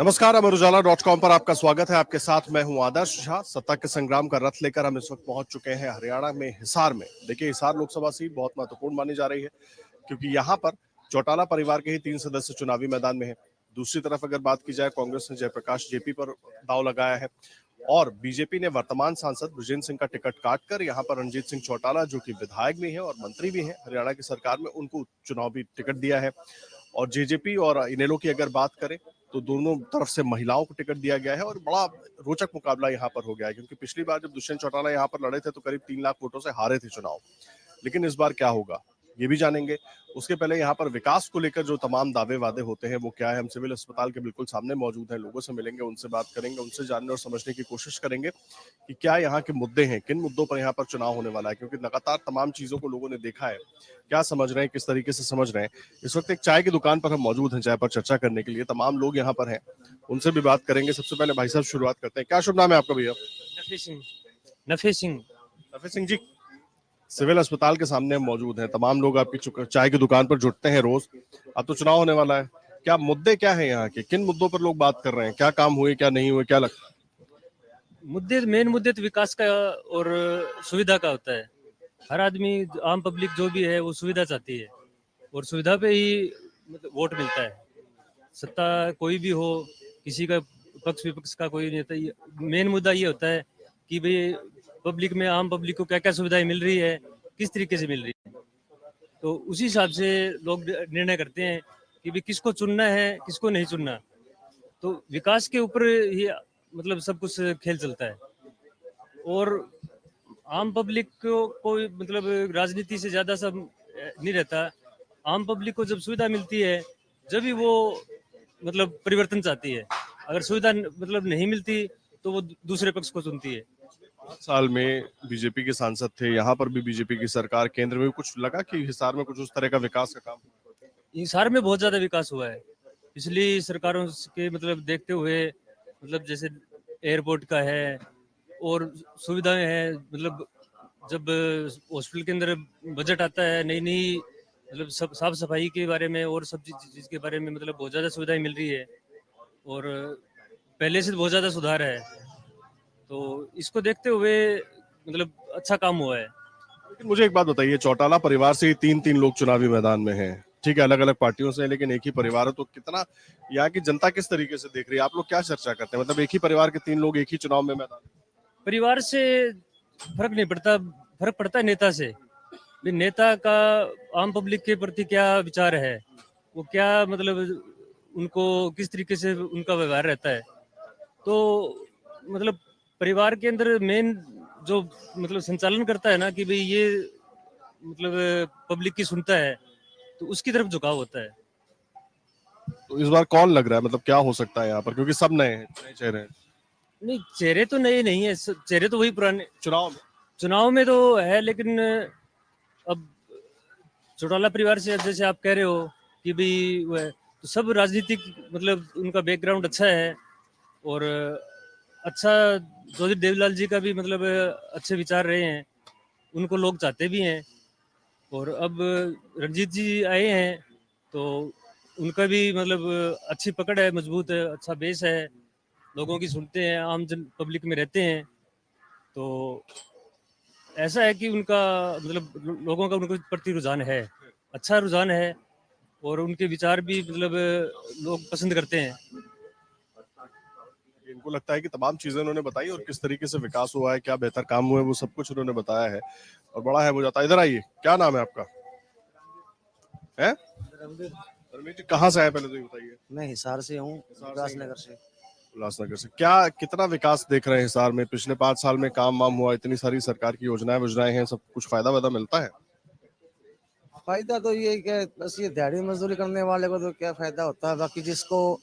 नमस्कार, अमर उजाला.com पर आपका स्वागत है। आपके साथ मैं हूं आदर्श झा। सत्ता के संग्राम का रथ लेकर हम इस वक्त पहुंच चुके हैं हरियाणा में हिसार में। देखिए, हिसार लोकसभा सीट बहुत महत्वपूर्ण मानी जा रही है क्योंकि यहाँ पर चौटाला परिवार के ही 3 सदस्य चुनावी मैदान में है। दूसरी तरफ अगर बात की जाए, कांग्रेस ने जयप्रकाश जेपी पर दांव लगाया है और बीजेपी ने वर्तमान सांसद बृजेंद्र सिंह का टिकट काटकर यहाँ पर रणजीत सिंह चौटाला, जो कि विधायक भी हैं और मंत्री भी हैं हरियाणा की सरकार में, उनको चुनावी टिकट दिया है। और जेजेपी और इनेलो की अगर बात करें तो दोनों तरफ से महिलाओं को टिकट दिया गया है और बड़ा रोचक मुकाबला यहाँ पर हो गया है क्योंकि पिछली बार जब दुष्यंत चौटाला यहाँ पर लड़े थे तो करीब 3 लाख वोटों से हारे थे चुनाव। लेकिन इस बार क्या होगा ये भी जानेंगे। उसके पहले यहाँ पर विकास को लेकर जो तमाम दावे वादे होते हैं वो क्या है। हम सिविल अस्पताल के बिल्कुल सामने मौजूद हैं, लोगों से मिलेंगे, उनसे बात करेंगे, उनसे जानने और समझने की कोशिश करेंगे कि क्या यहाँ के मुद्दे हैं, किन मुद्दों पर यहाँ पर चुनाव होने वाला है, क्योंकि लगातार तमाम चीजों को लोगों ने देखा है। क्या समझ रहे हैं, किस तरीके से समझ रहे हैं। इस वक्त एक चाय की दुकान पर हम मौजूद हैं, चाय पर चर्चा करने के लिए तमाम लोग यहाँ पर हैं, उनसे भी बात करेंगे। सबसे पहले भाई साहब शुरुआत करते हैं। क्या शुभ नाम है आपका भैया? नफी सिंह। नफी सिंह। नफी सिंह जी, सिविल अस्पताल के सामने हम मौजूद हैं। तमाम लोग आपकी चाय की दुकान पर जुटते हैं रोज। अब तो चुनाव होने वाला है, क्या मुद्दे क्या है यहाँ के, किन मुद्दों पर लोग बात कर रहे हैं, क्या काम हुए क्या नहीं हुए, क्या लगता है? मेन मुद्दे तो विकास का और सुविधा का होता है। हर आदमी, आम पब्लिक जो भी है वो सुविधा चाहती है और सुविधा पे ही मतलब वोट मिलता है। सत्ता कोई भी हो, किसी का पक्ष विपक्ष का कोई नहीं होता। मेन मुद्दा ये होता है कि भाई पब्लिक में, आम पब्लिक को क्या क्या सुविधाएं मिल रही है, किस तरीके से मिल रही है। तो उसी हिसाब से लोग निर्णय करते हैं कि भाई किसको चुनना है, किसको नहीं चुनना। तो विकास के ऊपर ही मतलब सब कुछ खेल चलता है। और आम पब्लिक को मतलब राजनीति से ज्यादा सब नहीं रहता। आम पब्लिक को जब सुविधा मिलती है जब भी वो मतलब परिवर्तन चाहती है। अगर सुविधा मतलब नहीं मिलती तो वो दूसरे पक्ष को चुनती है। 5 साल में बीजेपी के सांसद थे, यहाँ पर भी बीजेपी की सरकार, केंद्र में भी कुछ लगा कि हिसार में कुछ उस तरह का विकास का काम? हिसार में बहुत ज्यादा विकास हुआ है पिछली सरकारों के मतलब देखते हुए। मतलब जैसे एयरपोर्ट का है और सुविधाएं हैं। मतलब जब हॉस्पिटल के अंदर बजट आता है, नई नई मतलब सब साफ सफाई के बारे में और सब चीज के बारे में मतलब बहुत ज्यादा सुविधाएं मिल रही है और पहले से बहुत ज्यादा सुधार है। तो इसको देखते हुए मतलब अच्छा काम हुआ है। लेकिन मुझे एक बात बताइए, चौटाला परिवार से ही 3-3 लोग चुनावी मैदान में हैं, ठीक है, अलग अलग पार्टियों से, लेकिन एक ही परिवार है, तो कितना यहाँ की जनता किस तरीके से देख रही है? आप लोग क्या चर्चा करते हैं? मतलब एक ही परिवार के 3 लोग एक ही चुनाव में मैदान में। परिवार से फर्क नहीं पड़ता, फर्क पड़ता है नेता से। भी नेता का आम पब्लिक के प्रति क्या विचार है, वो क्या मतलब उनको किस तरीके से उनका व्यवहार रहता है। तो मतलब परिवार के अंदर मेन जो मतलब संचालन करता है ना कि भाई ये मतलब पब्लिक की सुनता है, तो उसकी तरफ झुकाव होता है। तो इस बार कौन लग रहा है, मतलब क्या हो सकता है यहाँ पर, क्योंकि सब नए हैं, नए चेहरे हैं नहीं, चेहरे तो नए नहीं है, चेहरे तो वही पुराने। चुनाव में। तो है, लेकिन अब चौटाला परिवार से जैसे आप कह रहे हो कि भाई वो है, तो सब राजनीतिक मतलब उनका बैकग्राउंड अच्छा है और अच्छा। चौधरी देवलाल जी का भी मतलब अच्छे विचार रहे हैं, उनको लोग चाहते भी हैं। और अब रणजीत जी आए हैं तो उनका भी मतलब अच्छी पकड़ है, मजबूत है, अच्छा बेस है, लोगों की सुनते हैं, आम जन पब्लिक में रहते हैं। तो ऐसा है कि उनका मतलब लोगों का उनके प्रति रुझान है, अच्छा रुझान है और उनके विचार भी मतलब लोग पसंद करते हैं। इनको लगता है कि तमाम चीजें उन्होंने बताई और किस तरीके से विकास हुआ है, क्या बेहतर काम हुए, वो सब कुछ उन्होंने बताया है और बड़ा है वो जाता है। इधर आइए, क्या नाम है आपका? है रमेश जी, कहाँ से आए पहले तो ये बताइए। मैं हिसार से हूँ, उल्लासनगर से। उल्लासनगर से। क्या कितना विकास देख रहे हैं हिसार में? पिछले 5 साल में काम वाम हुआ, इतनी सारी सरकार की योजनाएं वोजनाएं हैं, सब कुछ फायदा वायदा मिलता है? फायदा तो ये क्या, बस ये दिहाड़ी मजदूरी करने वाले को तो क्या फायदा होता है, बाकी जिसको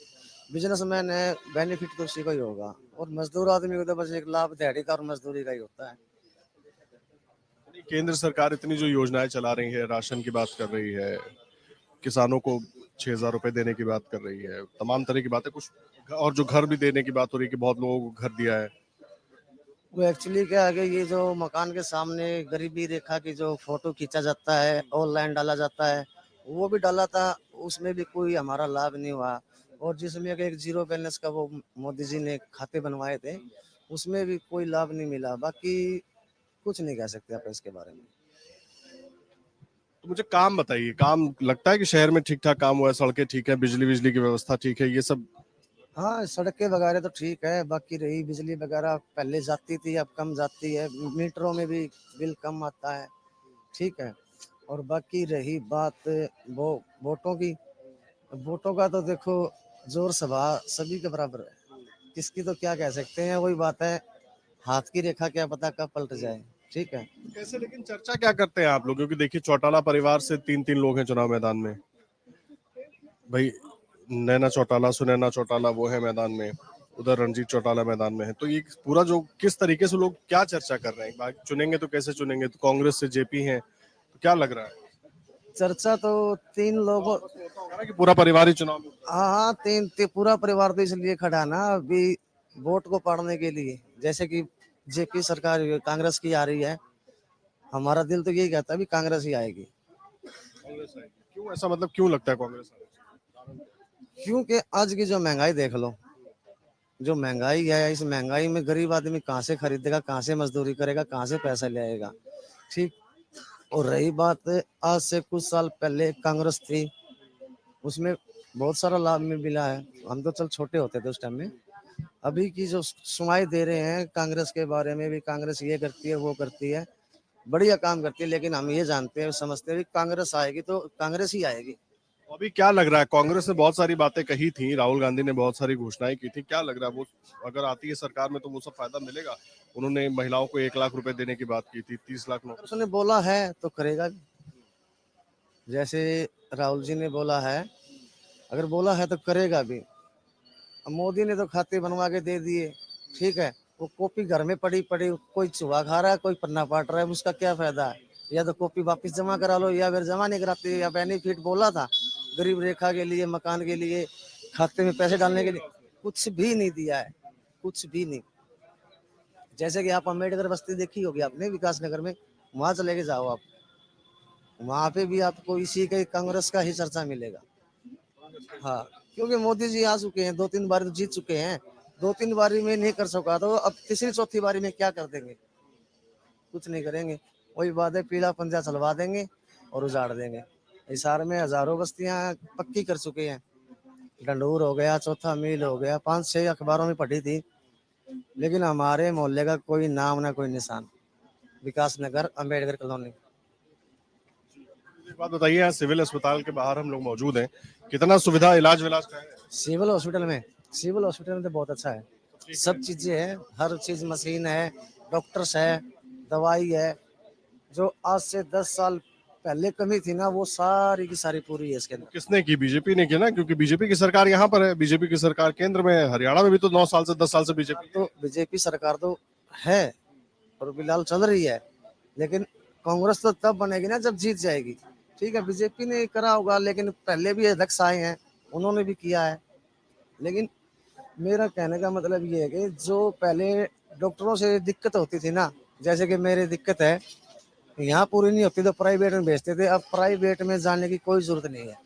बिजनेसमैन है बेनिफिट तो उसी का ही होगा। और मजदूर आदमी को तो बस एक लाभ दिहाड़ी का और मजदूरी का ही होता है। केंद्र सरकार इतनी जो योजनाएं चला रही है, राशन की बात कर रही है, किसानों को 6,000 रुपए देने की बात कर रही है, तमाम तरह की बातें, कुछ और जो घर भी देने की बात हो रही है कि बहुत लोगों को घर दिया है। वो एक्चुअली क्या है कि ये जो मकान के सामने गरीबी रेखा की जो फोटो खींचा जाता है, ऑनलाइन डाला जाता है, वो भी डाला था, उसमें भी कोई हमारा लाभ नहीं हुआ। और जिसमें एक जीरो बैलेंस का वो मोदी जी ने खाते बनवाए थे, उसमें भी कोई लाभ नहीं मिला। बाकी कुछ नहीं कह सकते आप इसके बारे में। तो मुझे काम बताइए, काम लगता है कि शहर में ठीक ठाक काम हुआ है, सड़कें ठीक है, बिजली बिजली की व्यवस्था ठीक है, ये सब? हाँ, सड़कें वगैरह तो ठीक है, बाकी रही बिजली वगैरह पहले जाती थी, अब कम जाती है, मीटरों में भी बिल कम आता है, ठीक है। और बाकी रही बात वो वोटों की, वोटों का तो देखो जोर सभा सभी के बराबर है, किसकी तो क्या कह सकते हैं, वही बात है, हाथ की रेखा क्या पता कब पलट जाए, ठीक है। कैसे, लेकिन चर्चा क्या करते हैं आप लोग? क्योंकि देखिए चौटाला परिवार से 3-3 लोग हैं चुनाव मैदान में भाई। नैना चौटाला, सुनैना चौटाला वो है मैदान में, उधर रणजीत चौटाला मैदान में है। तो ये पूरा जो किस तरीके से लोग क्या चर्चा कर रहे हैं, चुनेंगे तो कैसे चुनेंगे? तो कांग्रेस से जेपी हैं, तो क्या लग रहा है? चर्चा तो तीन लोगों, होता होगा ना कि पूरा परिवार ही चुनाव में। हाँ हाँ, पूरा परिवार तो इसलिए खड़ा ना अभी वोट को पाड़ने के लिए। जैसे कि जेपी सरकार कांग्रेस की आ रही है, हमारा दिल तो यही कहता है भी कांग्रेस ही आएगी, कांग्रेस आएगी। क्यों ऐसा, मतलब क्यों लगता है कांग्रेस आएगी? क्योंकि आज की जो महंगाई देख लो, जो महंगाई है, इस महंगाई में गरीब आदमी कहाँ से खरीदेगा, कहाँ से मजदूरी करेगा, कहाँ से पैसा ले आएगा, ठीक। और रही बात आज से कुछ साल पहले कांग्रेस थी, उसमें बहुत सारा लाभ में मिला है, हम तो चल छोटे होते थे उस टाइम में। अभी की जो सुनाई दे रहे हैं कांग्रेस के बारे में भी, कांग्रेस ये करती है वो करती है, बढ़िया काम करती है, लेकिन हम ये जानते हैं समझते हैं कि कांग्रेस आएगी तो कांग्रेस ही आएगी। अभी क्या लग रहा है, कांग्रेस ने बहुत सारी बातें कही थी, राहुल गांधी ने बहुत सारी घोषणाएं की थी, क्या लग रहा है वो अगर आती है सरकार में तो वो सब फायदा मिलेगा? उन्होंने महिलाओं को 1 लाख रुपए देने की बात की थी, 30 लाख नौकरी। उसने बोला है तो करेगा भी, जैसे राहुल जी ने बोला है, अगर बोला है तो करेगा भी। अब मोदी ने तो खाते बनवा के दे दिए, ठीक है, वो कॉपी घर में पड़ी पड़ी, कोई चूहा खा रहा है, कोई पन्ना पाट रहा है, उसका क्या फायदा है? या तो कॉपी वापस जमा करा लो, या फिर जमा नहीं कराते। या बेनिफिट बोला था गरीब रेखा के लिए, मकान के लिए, खाते में पैसे डालने के लिए, कुछ भी नहीं दिया है, कुछ भी नहीं। जैसे कि आप अम्बेडकर बस्ती देखी होगी आपने विकास नगर में, वहां चले के जाओ आप, वहां पे भी आपको इसी के कांग्रेस का ही चर्चा मिलेगा। हाँ, क्योंकि मोदी जी आ चुके हैं, 2-3 बार तो जीत चुके हैं, 2-3 बारी में नहीं कर सका तो अब तीसरी चौथी बारी में क्या कर देंगे? कुछ नहीं करेंगे, वही बात है, पीला पंजा चलवा देंगे और उजाड़ देंगे। हिसार में हजारों बस्तियां पक्की कर चुके हैं, डंडूर हो गया, चौथा मील हो गया, 5-6 अखबारों में पढ़ी थी, लेकिन हमारे मोहल्ले का कोई नाम ना कोई निशान। विकास नगर, अम्बेडकर कॉलोनी। एक बात बताइए, यहाँ सिविल अस्पताल के बाहर हम लोग मौजूद हैं, कितना सुविधा इलाज विलाज का है? सिविल हॉस्पिटल में तो बहुत अच्छा है, सब चीजें हैं, हर चीज, मशीन है, डॉक्टर्स है, दवाई है। जो आज से 10 साल पहले कमी थी ना, वो सारी की सारी पूरी है इसके अंदर। किसने की? बीजेपी ने की ना, क्योंकि बीजेपी की सरकार यहाँ पर है, बीजेपी की सरकार केंद्र में है, हरियाणा में भी तो 9 साल से 10 साल से बीजेपी। तो बीजेपी सरकार तो है और फिलहाल चल रही है, लेकिन कांग्रेस तो तब बनेगी ना जब जीत जाएगी, ठीक है। बीजेपी ने करा होगा, लेकिन पहले भी अध्यक्ष आए हैं, उन्होंने भी किया है। लेकिन मेरा कहने का मतलब ये है कि जो पहले डॉक्टरों से दिक्कत होती थी ना, जैसे कि मेरी दिक्कत है, यहाँ पूरी नहीं होती तो प्राइवेट में भेजते थे, अब प्राइवेट में जाने की कोई जरूरत नहीं है,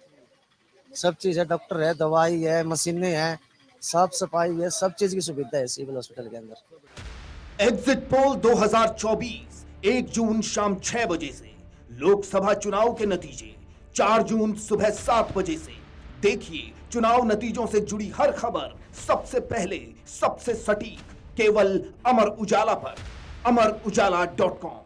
सब चीज है, डॉक्टर है, दवाई है, मशीनें हैं, साफ सफाई है, सब चीज की सुविधा है सिविल हॉस्पिटल के अंदर। एग्जिट पोल 2024 1 जून शाम 6 बजे से, लोकसभा चुनाव के नतीजे 4 जून सुबह 7 बजे से। देखिए चुनाव नतीजों से जुड़ी हर खबर सबसे पहले, सबसे सटीक, केवल अमर उजाला पर, amarujala.com।